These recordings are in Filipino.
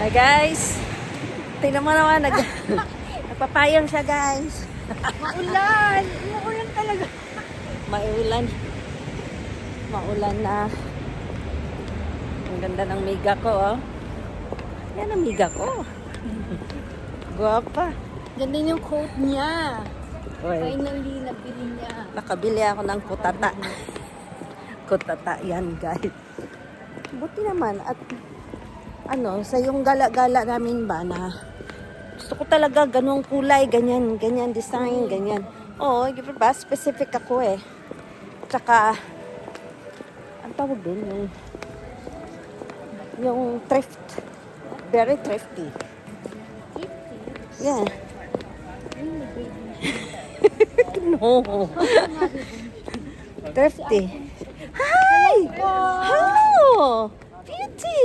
Hi guys. Tingnan mo naman, nagpapayong siya guys. Maulan! Maulan talaga. Maulan. Maulan na. Ang ganda ng miga ko, oh. Yan ang miga ko. Guwapa. Ganda yung coat niya. Oy, Finally, nabili niya. nakabili ako ng kutata. Kutata yan guys. Buti naman at ano, sa yung gala-gala namin ba na gusto ko talaga ganung kulay, ganyan, ganyan design, ganyan. Oo, ba? Specific ako eh. Tsaka, ang tawag dun, yung thrift. Very thrifty. Yeah. No. Thrifty. Hi! How? Beauty!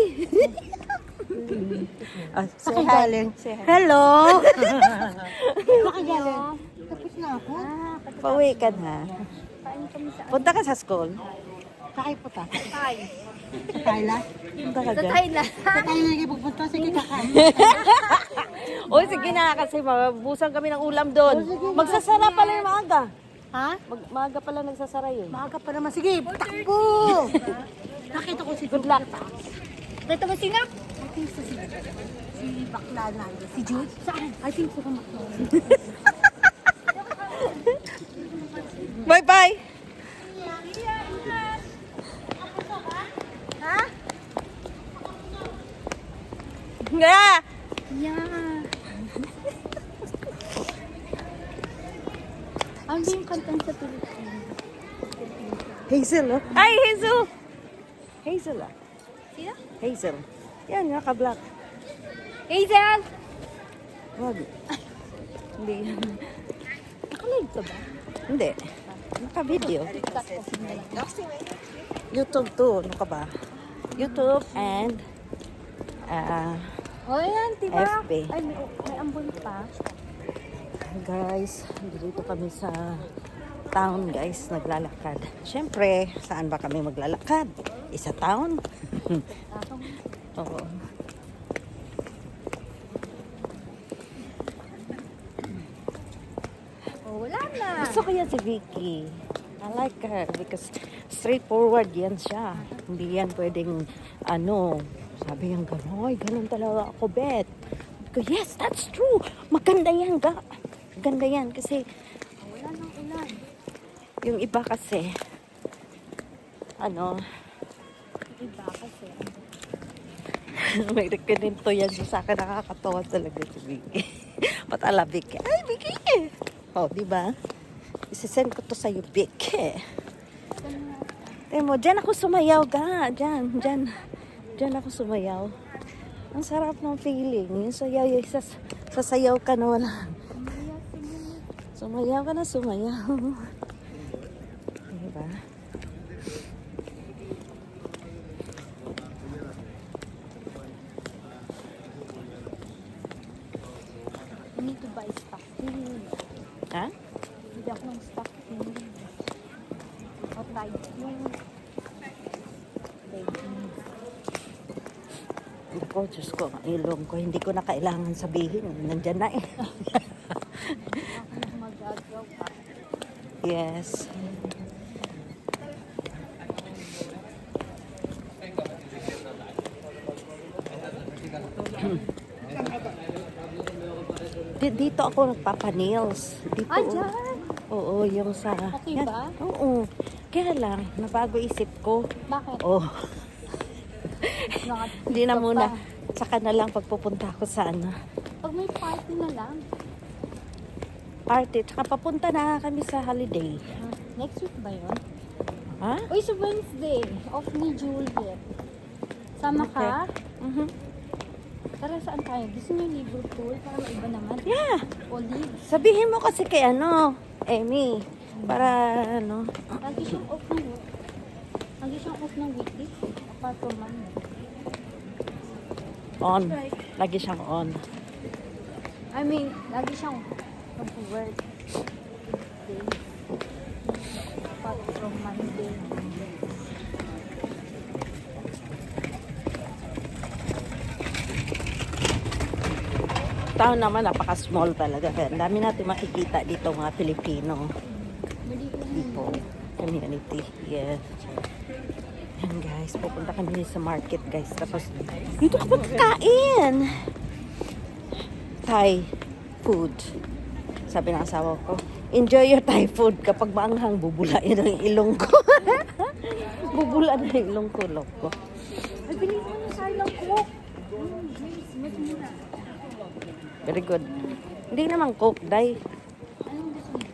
Say hi. Say hi. Hello! Makagaling. Tapos na ako. Pauwi ka na. Kain kami sa Punta ka sa school. Sakay po ta. Sakay. Sakay na? Punta ka dyan. Sakay na. Sakay na yung pupunta. Sige, kakain. O sige na, kasi mabusan kami ng ulam doon. Magsasara pala yung maaga. Ha? Maaga pala nagsasara yun. Maaga pa naman. Sige, takbo! Nakita ko si Good luck. Nakita mo sino? Nakita si bakla na. Si Jude? Saan? I think so kamakla. Bye-bye! Ha? Nga! Yeah. Ano ba yung kantang sa Pilipinas? Hazel, oh. Ay, Hazel! Hazel, ah. Sino? Hazel. Yan, naka-black. Hazel! Wag. Hindi yan. Nakalive ka ba? Hindi. Naka-video. TikTok kasi na lang. YouTube too. Ano ka ba? YouTube and Oh, yan, diba? FB. Ay, may ambon pa. guys, dito kami sa town guys, naglalakad. Siyempre, saan ba kami maglalakad? Isa town? Oo. Oh, wala na. Gusto ko yan si Vicky. I like her because straightforward yan siya. Hindi yan pwedeng ano, sabi yung gano'n, ganun talaga ako, Bet. Ko, yes, that's true. Maganda yan, Maganda yan kasi Wala nang ulan. yung iba kasi ano, Iba kasi. may rekwento yan sa akin, nakakatawa talaga si Vicky. Patala, Vicky. Ay, Vicky! Oh, di ba? Isisend ko to sa'yo, Vicky. Tingnan mo, dyan ako sumayaw, Dyan ako sumayaw. Ang sarap ng feeling. Yung sayaw, sasayaw ka na wala. Sumayaw ka na, sumayaw. Diba? I need to buy stocking. Ha? Hindi ako ng stocking. O tight yung leggings. Ako, Diyos ko, ang ilong ko. Hindi ko na kailangan sabihin. Nandyan na eh. Ako magagawa. Yes. Dito ako nagpapa-nails. Dito. Ah, dyan? Oo, yung sa... Okay yan. ba? Oo. Kaya lang, nabago isip ko. Bakit? Oh, Nakatito hindi na pa. muna. Saka na lang pagpupunta ako sa ano. Pag may party na lang. Party. Tsaka papunta na kami sa holiday. Next week ba yun? Ha? Uy, sa Wednesday. Off ni Juliet. Sama ka? Mhm. Tara, saan tayo? Gusto niyo Liverpool? Para maiba naman. Yeah. O live. Sabihin mo kasi kay ano, Amy. Para ano. Lagi siyang off ng work. Lagi siyang off ng weekdays. Apart from Monday. On. Lagi siyang on. I mean, lagi siyang mag-work. Day. Apart from Monday. town naman, napaka-small talaga. Kaya ang dami natin makikita dito mga Pilipino. People, community. Yes. Yan guys, pupunta kami sa market guys. Tapos, dito ka pagkain. Thai food. Sabi ng asawa ko, enjoy your Thai food. Kapag maanghang, bubula yan ang ilong ko. Bubula na yung ilong ko, loko. Ay, bilhin mo na sa ilang cook. Very good. Hindi naman coke, day. Anong gusto mo?